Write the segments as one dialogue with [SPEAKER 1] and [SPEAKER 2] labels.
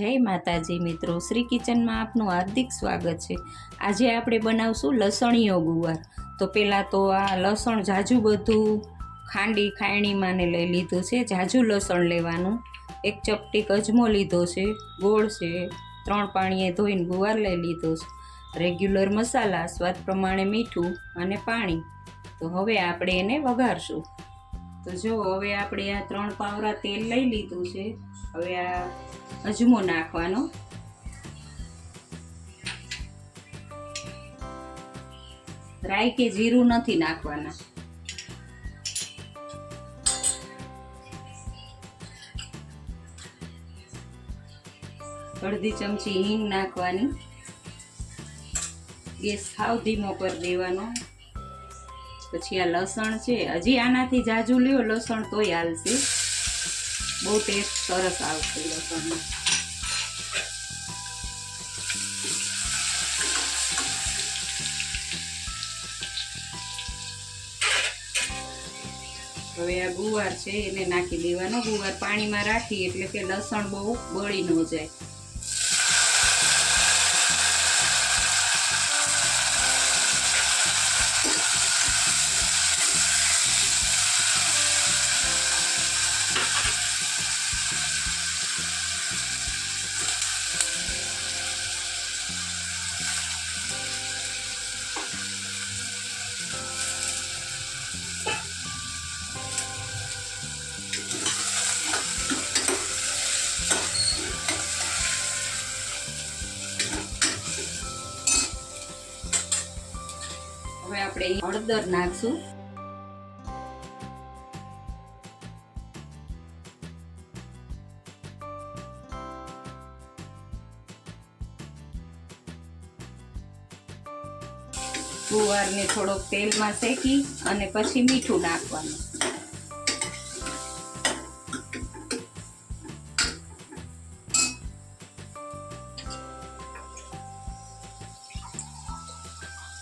[SPEAKER 1] જય માતાજી મિત્રો, શ્રી કિચનમાં આપનું હાર્દિક સ્વાગત છે। આજે આપણે બનાવશું લસણીયો ગુવાર। તો પહેલાં તો આ લસણ જાજુ બધું ખાયણીમાં ને લઈ લીધું છે। જાજુ લસણ લેવાનું, એક ચપટી અજમો લીધો છે, ગોળ છે, 3 પાણીએ ધોઈને ગુવાર લઈ લીધો છે, રેગ્યુલર મસાલા, સ્વાદ પ્રમાણે મીઠું અને પાણી। તો હવે આપણે એને વઘારશું। તો જો હવે આપણે આ 3 પાવરા તેલ લઈ લીધું છે। હવે આ અજમો નાખવાનો, રાઈ કે જીરું નથી નાખવાના। અડધી ચમચી હિંગ નાખવાની, ગેસ સાવ ધીમો કરી દેવાનો। પછી આ લસણ છે, હજી આનાથી જાજુ લ્યો લસણ તોય હાલશે, બહુ ટેસ્ટ સરસ આવશે લસણનો। હવે આ ગુવાર છે એને નાખી દેવાનો। ગુવાર પાણીમાં રાખી એટલે કે લસણ બહુ બળી ન જાય। હવે આપણે હળદર નાખશું, ગુવારને થોડોક તેલમાં શેકી અને પછી મીઠું નાખવાનું।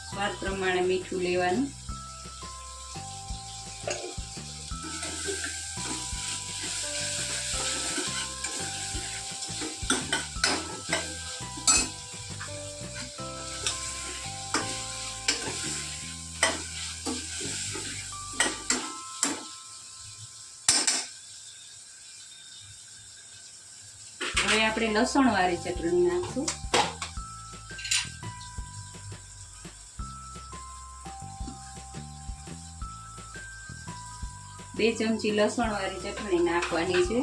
[SPEAKER 1] સ્વાદ પ્રમાણે મીઠું લેવાનું। હવે આપણે લસણ વાળી ચટણી નાખશું। બે ચમચી લસણ વાળી ચટણી નાખવાની છે।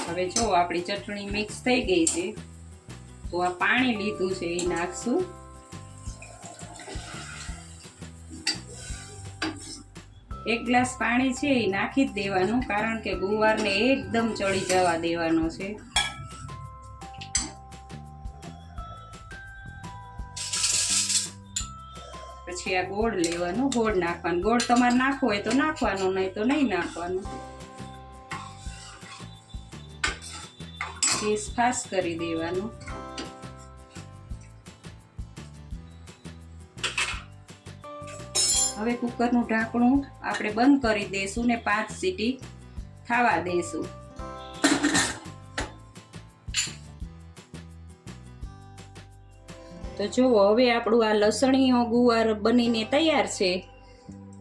[SPEAKER 1] હવે જો આપણી ચટણી મિક્સ થઈ ગઈ છે, તો આ પાણી લીધું છે એ નાખશું। એક ગ્લાસ પાણી છે એ નાખી જ દેવાનું, કારણ કે ગુવારને એકદમ ચડી જવા દેવાનો છે। પછી આ ગોળ લેવાનું, ગોળ નાખવાનું। ગોળ તમારે નાખવો હોય તો નાખવાનો, નહીં તો નહીં નાખવાનું। ગેસ ફાસ્ટ કરી દેવાનું। હવે કુકરનું ઢાંકણું આપણે બંધ કરી દઈશું ને 5 સીટી થવા દઈશું। તો જુઓ હવે આપણું આ લસણીયો ગુવાર બનીને તૈયાર છે।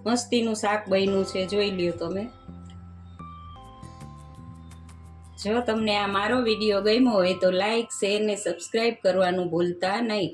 [SPEAKER 1] મસ્તીનું શાક બન્યું છે, જોઈ લ્યો તમે। જો તમને આ મારો વિડીયો ગમ્યો હોય તો લાઈક, શેર ને સબસ્ક્રાઈબ કરવાનું ભૂલતા નહીં।